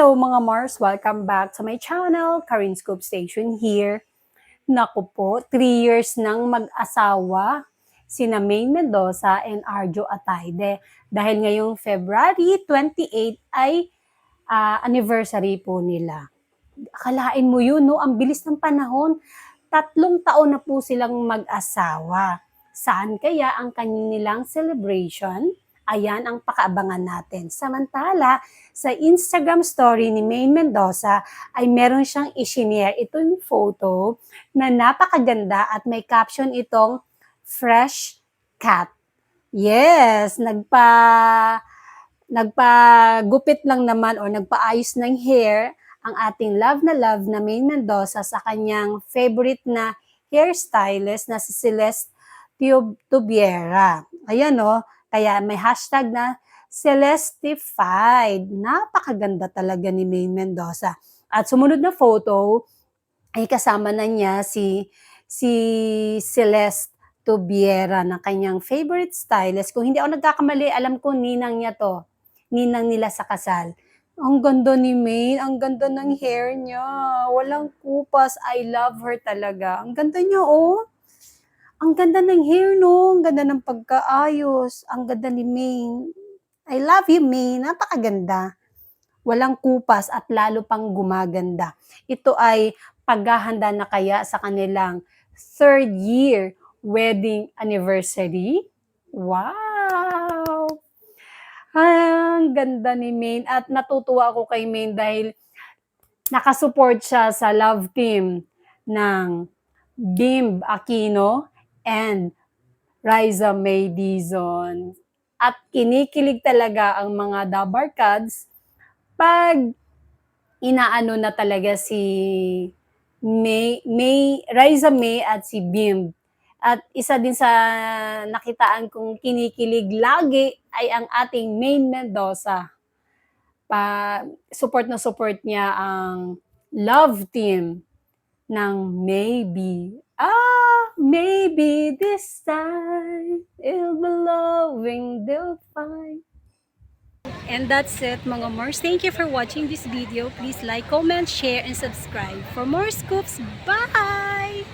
Hello mga Mars! Welcome back to my channel, Karin Scoop Station here. Naku po, 3 years nang mag-asawa sina Maine Mendoza and Arjo Ataide. Dahil ngayong February 28 ay anniversary po nila. Akalain mo yun, no? Ang bilis ng panahon. 3 taon na po silang mag-asawa. Saan kaya ang kanilang celebration? Ayan ang pakaabangan natin. Samantala, sa Instagram story ni Maine Mendoza ay meron siyang isinare itong photo na napakaganda at may caption itong fresh cut. Yes, nagpagupit lang naman o nagpaayos ng hair ang ating love na Maine Mendoza sa kanyang favorite na hairstylist na si Celeste Tubiera. Ayan o, kaya may hashtag na Celestified. Napakaganda talaga ni Maine Mendoza. At sumunod na photo ay kasama na niya si Celeste Tubiera na kanyang favorite stylist. Kung hindi ako nagkakamali, alam ko ninang niya to. Ninang nila sa kasal. Ang ganda ni Maine, ang ganda ng hair niya. Walang kupas, I love her talaga. Ang ganda niya, oh. Ang ganda ng hair, no? Ang ganda ng pagkaayos. Ang ganda ni Maine. I love you, Maine. Napakaganda. Walang kupas at lalo pang gumaganda. Ito ay paghahanda na kaya sa kanilang 3rd year wedding anniversary. Wow! Ang ganda ni Maine at natutuwa ako kay Maine dahil nakasupport siya sa love team ng Bim Aquino and Riza May Dizon. At kinikilig talaga ang mga Dabarkads pag inaano na talaga si Riza May at si Bim. At isa din sa nakitaan kong kinikilig lagi ay ang ating Maine Mendoza. Support na support niya ang love team ng Maybe. Maybe this time it'll be loving, they'll find. And that's it mga Mars. Thank you for watching this video. Please like, comment, share, and subscribe for more scoops. Bye!